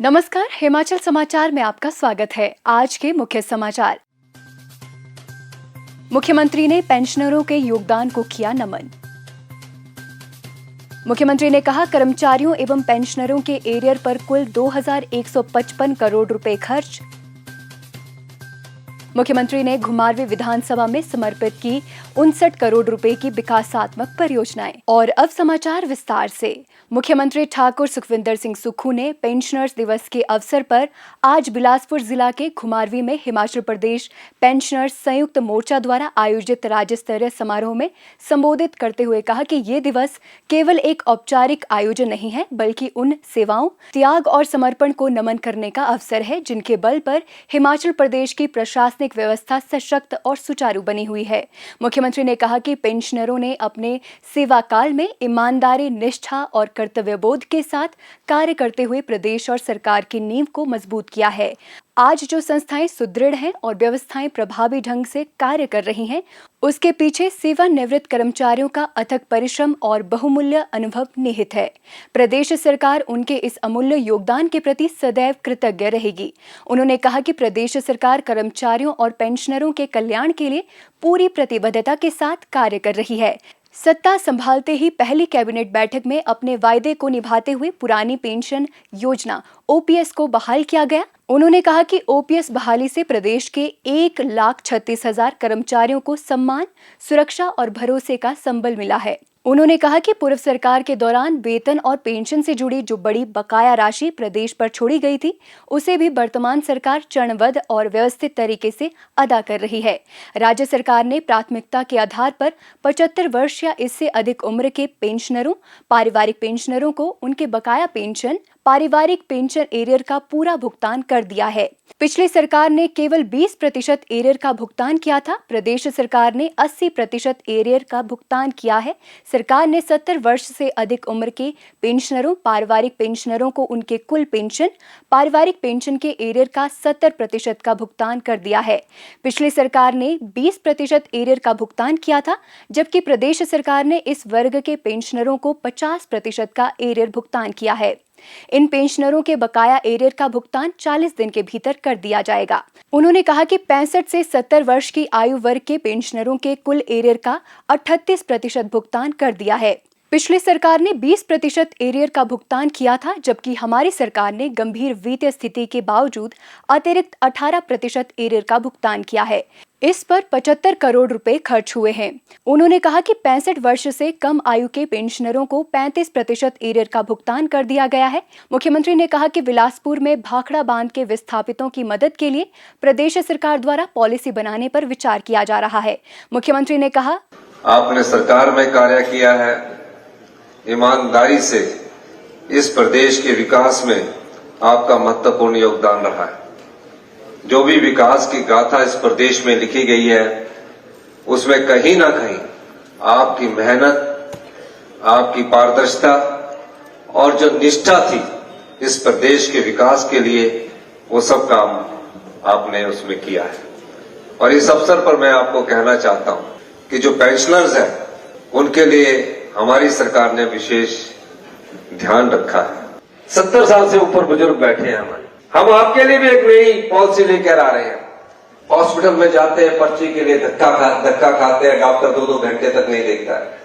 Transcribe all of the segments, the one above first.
नमस्कार, हिमाचल समाचार में आपका स्वागत है। आज के मुख्य समाचार। मुख्यमंत्री ने पेंशनरों के योगदान को किया नमन। मुख्यमंत्री ने कहा, कर्मचारियों एवं पेंशनरों के एरियर पर कुल 2155 करोड़ रुपए खर्च। मुख्यमंत्री ने घुमारवीं विधानसभा में समर्पित की 59 करोड़ रुपए की विकासात्मक परियोजनाएं। और अब समाचार विस्तार से। मुख्यमंत्री ठाकुर सुखविंदर सिंह सुक्खू ने पेंशनर्स दिवस के अवसर पर आज बिलासपुर जिला के घुमारवीं में हिमाचल प्रदेश पेंशनर्स संयुक्त मोर्चा द्वारा आयोजित राज्य स्तरीय समारोह में संबोधित करते हुए कहा कि ये दिवस केवल एक औपचारिक आयोजन नहीं है, बल्कि उन सेवाओं, त्याग और समर्पण को नमन करने का अवसर है जिनके बल पर हिमाचल प्रदेश की प्रशासनिक व्यवस्था सशक्त और सुचारू बनी हुई है। मुख्यमंत्री ने कहा कि पेंशनरों ने अपने सेवा काल में ईमानदारी, निष्ठा और कर्तव्यबोध के साथ कार्य करते हुए प्रदेश और सरकार की नींव को मजबूत किया है। आज जो संस्थाएं सुदृढ़ हैं और व्यवस्थाएं प्रभावी ढंग से कार्य कर रही हैं, उसके पीछे सेवानिवृत्त कर्मचारियों का अथक परिश्रम और बहुमूल्य अनुभव निहित है। प्रदेश सरकार उनके इस अमूल्य योगदान के प्रति सदैव कृतज्ञ रहेगी। उन्होंने कहा कि प्रदेश सरकार कर्मचारियों और पेंशनरों के कल्याण के लिए पूरी प्रतिबद्धता के साथ कार्य कर रही है। सत्ता संभालते ही पहली कैबिनेट बैठक में अपने वायदे को निभाते हुए पुरानी पेंशन योजना ओपीएस को बहाल किया गया। उन्होंने कहा कि ओपीएस बहाली से प्रदेश के 1,36,000 कर्मचारियों को सम्मान, सुरक्षा और भरोसे का संबल मिला है। उन्होंने कहा कि पूर्व सरकार के दौरान वेतन और पेंशन से जुड़ी जो बड़ी बकाया राशि प्रदेश पर छोड़ी गई थी, उसे भी वर्तमान सरकार चरणबद्ध और व्यवस्थित तरीके से अदा कर रही है। राज्य सरकार ने प्राथमिकता के आधार पर 75 वर्ष या इससे अधिक उम्र के पेंशनरों, पारिवारिक पेंशनरों को उनके बकाया पेंशन, पारिवारिक पेंशन एरियर का पूरा भुगतान कर दिया है। पिछली सरकार ने केवल 20% एरियर का भुगतान किया था। प्रदेश सरकार ने 80% एरियर का भुगतान किया है। सरकार ने 70 वर्ष से अधिक उम्र के पेंशनरों, पारिवारिक पेंशनरों को उनके कुल पेंशन, पारिवारिक पेंशन के एरियर का 70% का भुगतान कर दिया है। पिछली सरकार ने 20% एरियर का भुगतान किया था, जबकि प्रदेश सरकार ने इस वर्ग के पेंशनरों को 50% का एरियर भुगतान किया है। इन पेंशनरों के बकाया एरियर का भुगतान 40 दिन के भीतर कर दिया जाएगा। उन्होंने कहा कि 65 से 70 वर्ष की आयु वर्ग के पेंशनरों के कुल एरियर का 38% भुगतान कर दिया है। पिछली सरकार ने 20% एरियर का भुगतान किया था, जबकि हमारी सरकार ने गंभीर वित्तीय स्थिति के बावजूद अतिरिक्त 18% एरियर का भुगतान किया है। इस पर 75 करोड़ रुपए खर्च हुए हैं। उन्होंने कहा कि 65 वर्ष से कम आयु के पेंशनरों को 35% एरियर का भुगतान कर दिया गया है। मुख्यमंत्री ने कहा कि बिलासपुर में भाखड़ा बांध के विस्थापितों की मदद के लिए प्रदेश सरकार द्वारा पॉलिसी बनाने पर विचार किया जा रहा है। मुख्यमंत्री ने कहा, आपने सरकार में कार्य किया है, ईमानदारी से इस प्रदेश के विकास में आपका महत्वपूर्ण योगदान रहा है। जो भी विकास की गाथा इस प्रदेश में लिखी गई है, उसमें कहीं ना कहीं आपकी मेहनत, आपकी पारदर्शिता और जो निष्ठा थी इस प्रदेश के विकास के लिए, वो सब काम आपने उसमें किया है। और इस अवसर पर मैं आपको कहना चाहता हूं कि जो पेंशनर्स हैं, उनके लिए हमारी सरकार ने विशेष ध्यान रखा है। 70 साल से ऊपर बुजुर्ग बैठे हैं हमारे। हम आपके लिए भी एक नई पॉलिसी लेकर आ रहे हैं। हॉस्पिटल में जाते हैं, पर्ची के लिए धक्का खाते हैं, डॉक्टर 2-2 घंटे तक नहीं देखता है।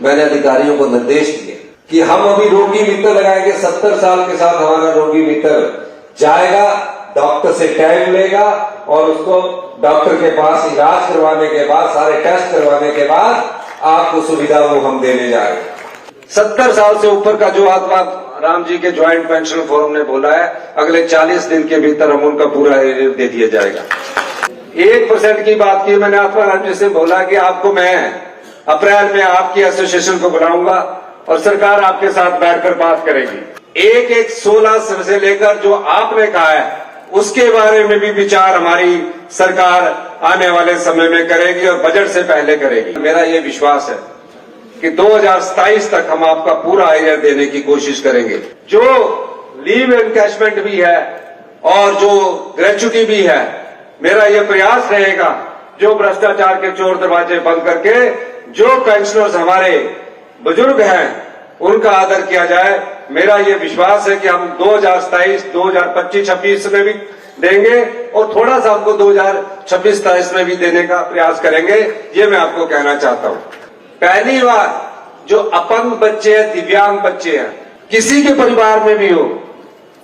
मैंने अधिकारियों को निर्देश दिए कि हम अभी रोगी मित्र लगाएंगे। 70 साल के साथ हमारा रोगी मित्र जाएगा, डॉक्टर से टाइम लेगा और उसको डॉक्टर के पास इलाज करवाने के बाद, सारे टेस्ट करवाने के बाद आपको सुविधा वो हम देने जा रहे हैं। 70 साल से ऊपर का जो आत्मा राम जी के ज्वाइंट पेंशन फोरम ने बोला है, अगले 40 दिन के भीतर हम उनका पूरा एरियर दे दिया जाएगा। 1% की बात की मैंने आत्मा राम जी से बोला कि आपको मैं अप्रैल में आपकी एसोसिएशन को बुलाऊंगा और सरकार आपके साथ बैठकर बात करेगी। एक 16 से लेकर जो आपने कहा है उसके बारे में भी विचार हमारी सरकार आने वाले समय में करेगी और बजट से पहले करेगी। मेरा ये विश्वास है कि 2027 तक हम आपका पूरा एरियर देने की कोशिश करेंगे। जो लीव एनकैशमेंट भी है और जो ग्रेच्युटी भी है, मेरा यह प्रयास रहेगा जो भ्रष्टाचार के चोर दरवाजे बंद करके जो पेंशनर्स हमारे बुजुर्ग हैं उनका आदर किया जाए। मेरा ये विश्वास है कि हम 2027, 2025, 26 में भी देंगे और थोड़ा सा हमको 2026-27 में भी देने का प्रयास करेंगे। ये मैं आपको कहना चाहता हूं। पहली बार जो अपंग बच्चे हैं, दिव्यांग बच्चे हैं, किसी के परिवार में भी हो,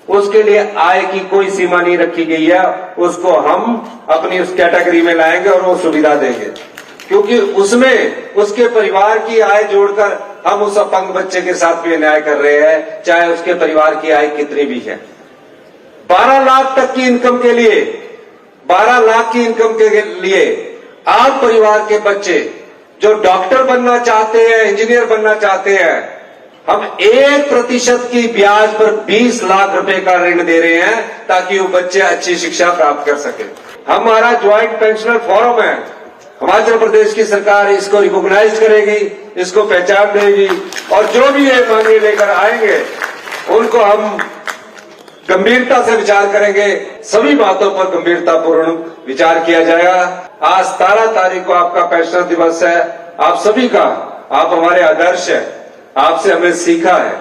उसके लिए आय की कोई सीमा नहीं रखी गई है। उसको हम अपनी उस कैटेगरी में लाएंगे और वो सुविधा देंगे, क्योंकि उसमें उसके परिवार की आय जोड़कर हम उस अपंग बच्चे के साथ भी अन्याय कर रहे हैं, चाहे उसके परिवार की आय कितनी भी है। 12 लाख तक की इनकम के लिए, 12 लाख की इनकम के लिए आप परिवार के बच्चे जो डॉक्टर बनना चाहते हैं, इंजीनियर बनना चाहते हैं, हम 1% की ब्याज पर 20 लाख रुपए का ऋण दे रहे हैं ताकि वो बच्चे अच्छी शिक्षा प्राप्त कर सके। हमारा ज्वाइंट पेंशनर फोरम है, हिमाचल प्रदेश की सरकार इसको रिकॉग्नाइज करेगी, इसको पहचान देगी और जो भी ये मांगे लेकर आएंगे उनको हम गंभीरता से विचार करेंगे। सभी बातों पर गंभीरतापूर्ण विचार किया जाएगा। आज 17 तारीख को आपका पेंशनर दिवस है। आप सभी का, आप हमारे आदर्श है, आपसे हमें सीखा है।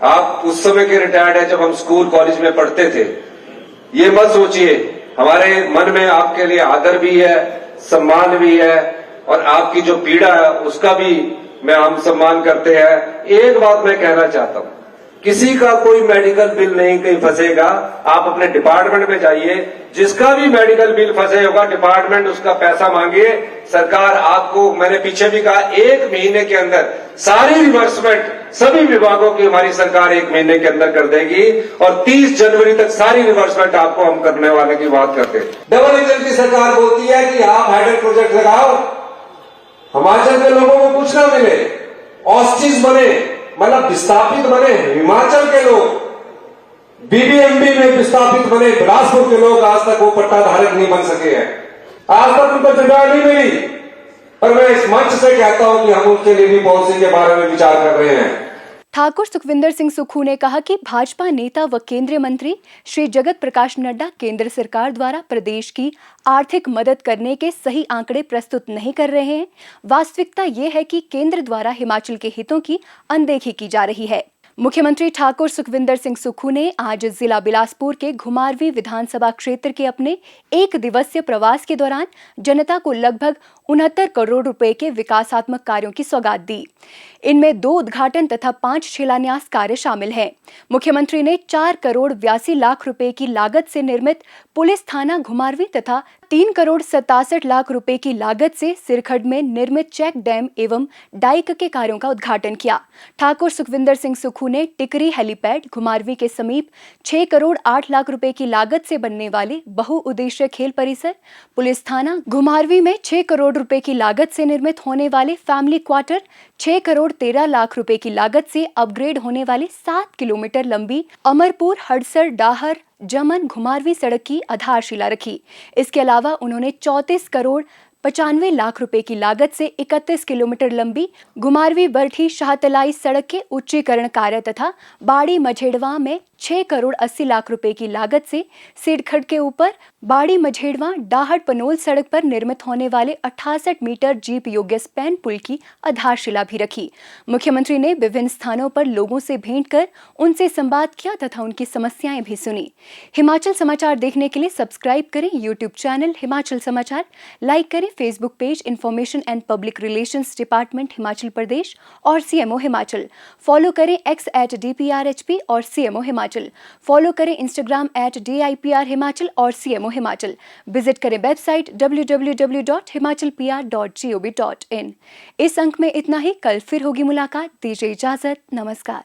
आप उस समय के रिटायर्ड है जब हम स्कूल कॉलेज में पढ़ते थे। ये मत सोचिए, हमारे मन में आपके लिए आदर भी है, सम्मान भी है और आपकी जो पीड़ा है उसका भी हम सम्मान करते हैं। एक बात मैं कहना चाहता हूं, किसी का कोई मेडिकल बिल नहीं कहीं फंसेगा। आप अपने डिपार्टमेंट में जाइए, जिसका भी मेडिकल बिल फंसे होगा डिपार्टमेंट उसका पैसा मांगिए। सरकार आपको, मैंने पीछे भी कहा, 1 महीने के अंदर सारी रिवर्समेंट सभी विभागों की हमारी सरकार 1 महीने के अंदर कर देगी और 30 जनवरी तक सारी रिवर्समेंट आपको हम करने वाले की बात करते हैं। डबल इंजन की सरकार बोलती है कि आप हाइडल प्रोजेक्ट लगाओ, हिमाचल के लोगों को कुछ ना मिले, ऑस्टिस बने, मतलब विस्थापित बने हिमाचल के लोग, बीबीएमबी में विस्थापित बने बिलासपुर के लोग आज तक वो पट्टाधारक नहीं बन सके हैं। आज तक उनको जगह नहीं मिली, पर मैं इस मंच से कहता हूं कि हम उनके लिए भी पॉलिसी के बारे में विचार कर रहे हैं। ठाकुर सुखविंदर सिंह सुक्खू ने कहा कि भाजपा नेता व केंद्रीय मंत्री श्री जगत प्रकाश नड्डा केंद्र सरकार द्वारा प्रदेश की आर्थिक मदद करने के सही आंकड़े प्रस्तुत नहीं कर रहे हैं। वास्तविकता ये है कि केंद्र द्वारा हिमाचल के हितों की अनदेखी की जा रही है। मुख्यमंत्री ठाकुर सुखविंदर सिंह सुक्खू ने आज जिला बिलासपुर के घुमारवीं विधानसभा क्षेत्र के अपने 1 दिवसीय प्रवास के दौरान जनता को लगभग 69 करोड़ रुपए के विकासात्मक कार्यों की सौगात दी। इनमें 2 उद्घाटन तथा 5 शिलान्यास कार्य शामिल हैं। मुख्यमंत्री ने 4 करोड़ 82 लाख रुपए की लागत से निर्मित पुलिस थाना घुमारवीं तथा 3 करोड़ 67 लाख रुपए की लागत से सिरखड़ में निर्मित चेक डैम एवं डाइक के कार्यों का उद्घाटन किया। ठाकुर सुखविंदर सिंह सुक्खू ने टिकरी हेलीपैड घुमारवीं के समीप 6 करोड़ 8 लाख रुपए की लागत से बनने वाले बहुउद्देश्य खेल परिसर, पुलिस थाना घुमारवीं में 6 करोड़ रुपए की लागत से निर्मित होने वाले फैमिली क्वार्टर, 6 करोड़ 13 लाख रुपए की लागत से अपग्रेड होने वाली 7 किलोमीटर लंबी अमरपुर हड़सर डाहर जमन घुमारवीं सड़क की आधारशिला रखी। इसके अलावा उन्होंने 34 करोड़ 95 लाख रुपए की लागत से 31 किलोमीटर लंबी घुमारवीं बरठी शाहतलाई सड़क के उच्चीकरण कार्य तथा बाड़ी मझेड़वा में 6 करोड़ 80 लाख रुपए की लागत से सिरखड़ के ऊपर बाड़ी मझेड़वा डाहड़ पनोल सड़क पर निर्मित होने वाले 68 मीटर जीप योग्य स्पैन पुल की आधारशिला भी रखी। मुख्यमंत्री ने विभिन्न स्थानों पर लोगों से भेंट कर उनसे संवाद किया तथा उनकी समस्याएं भी सुनी। हिमाचल समाचार देखने के लिए सब्सक्राइब करें यूट्यूब चैनल हिमाचल समाचार, लाइक करें Facebook page information and public relations department Himachal Pradesh और सीएमओ हिमाचल, फॉलो करें x@DPRHP और सीएमओ हिमाचल, फॉलो करें इंस्टाग्राम @DIPR हिमाचल और सीएमओ हिमाचल, विजिट करें वेबसाइट www.himachalpr.gov.in। इस अंक में इतना ही, कल फिर होगी मुलाकात। दीजिए इजाजत, नमस्कार।